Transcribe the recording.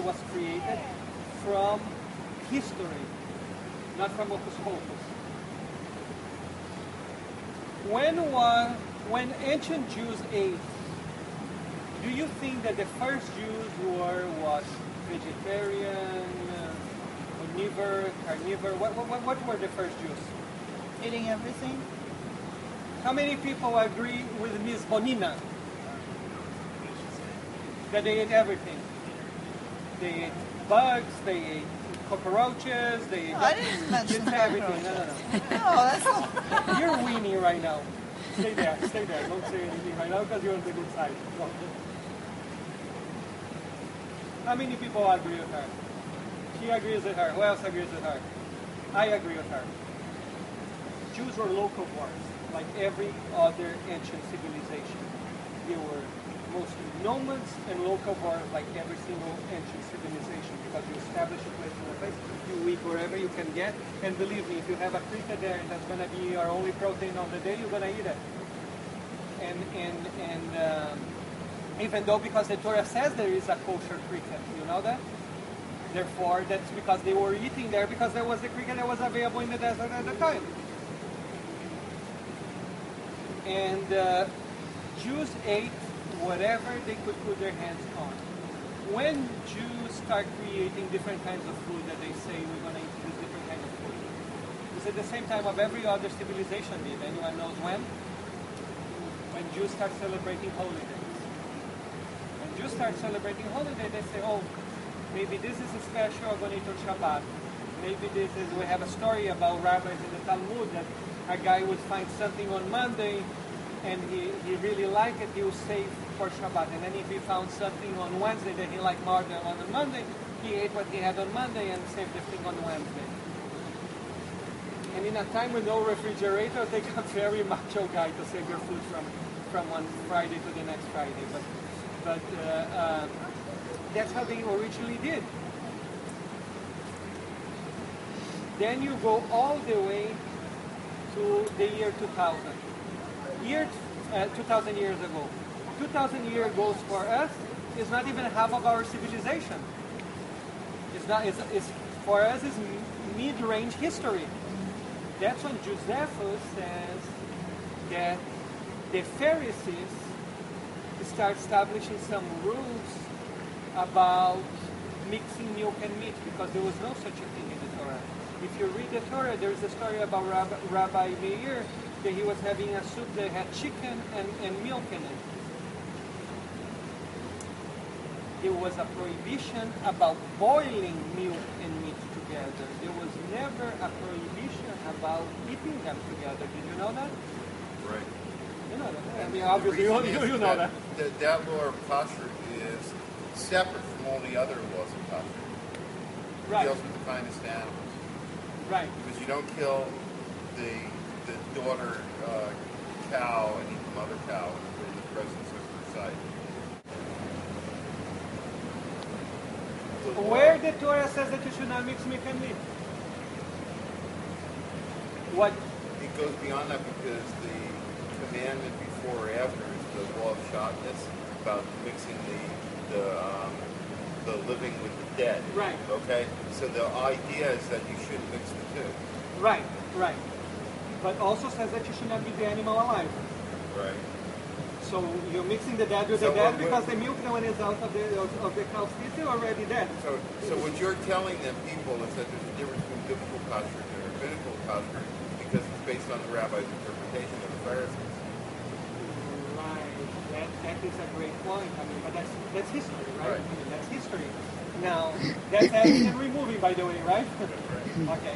was created from history, not from hocus pocus. When ancient Jews ate, do you think that the first Jews was vegetarian, omnivore, carnivore? What were the first Jews? Eating everything? How many people agree with Ms. Bonina that they ate everything? They ate bugs, they ate cockroaches, they ate... No, I didn't mention everything. cockroaches. No, that's not... You're weenie right now. Stay there. Don't say anything right now because you're on the good side. No. How many people agree with her? She agrees with her. Who else agrees with her? I agree with her. Jews were locavores, like every other ancient civilization. They were mostly nomads and locavores, like every single ancient civilization, because you establish a place in a place, you eat wherever you can get, and believe me, if you have a cricket there and that's going to be your only protein on the day, you're going to eat it. And even though, because the Torah says there is a kosher cricket, you know that? Therefore, that's because they were eating there, because there was the cricket that was available in the desert at the time. And Jews ate whatever they could put their hands on. When Jews start creating different kinds of food that they say we're going to eat this different kind of food, it's at the same time of every other civilization did. Anyone knows when? When Jews start celebrating holidays. When Jews start celebrating holidays, they say, oh, maybe this is a special we're going to eat on Shabbat. Maybe we have a story about rabbis in the Talmud that a guy would find something on Monday and he really liked it, he would save for Shabbat. And then if he found something on Wednesday that he liked more than on Monday, he ate what he had on Monday and saved the thing on Wednesday. And in a time with no refrigerator, they got very macho guy to save your food from one Friday to the next Friday. But that's how they originally did. Then you go all the way to the year 2000. 2,000 years ago. 2,000 years ago for us is not even half of our civilization. For us it's mid-range history. That's when Josephus says that the Pharisees start establishing some rules about mixing milk and meat, because there was no such a thing in the Torah. If you read the Torah, there's a story about Rabbi Meir, that he was having a soup that had chicken and milk in it. There was a prohibition about boiling milk and meat together. There was never a prohibition about eating them together. Did you know that? Right. You know that. I mean, obviously, you know that. That law of kosher is separate from all the other laws of kosher. It Right. deals with the finest animals. Right. Because you don't kill the daughter cow and eat the mother cow in the presence of her sight. Where the Torah says that you should not mix meat and meat? What? It goes beyond that, because the commandment before or after is the law of shatnez, about mixing the living with the dead. Right. Okay? So the idea is that you shouldn't mix the two. Right. But also says that you should not eat the animal alive. Right. So you're mixing the dead with the dead, because the milk that when it's out of the cow's teeth is already dead. So what you're telling them, people, is that there's a difference between biblical kosher and rabbinical kosher, because it's based on the rabbi's interpretation of the Pharisees. Right. That is a great point. I mean, but that's history, right? Right. I mean, that's history. Now, that's adding and removing, by the way, right? Right. Okay.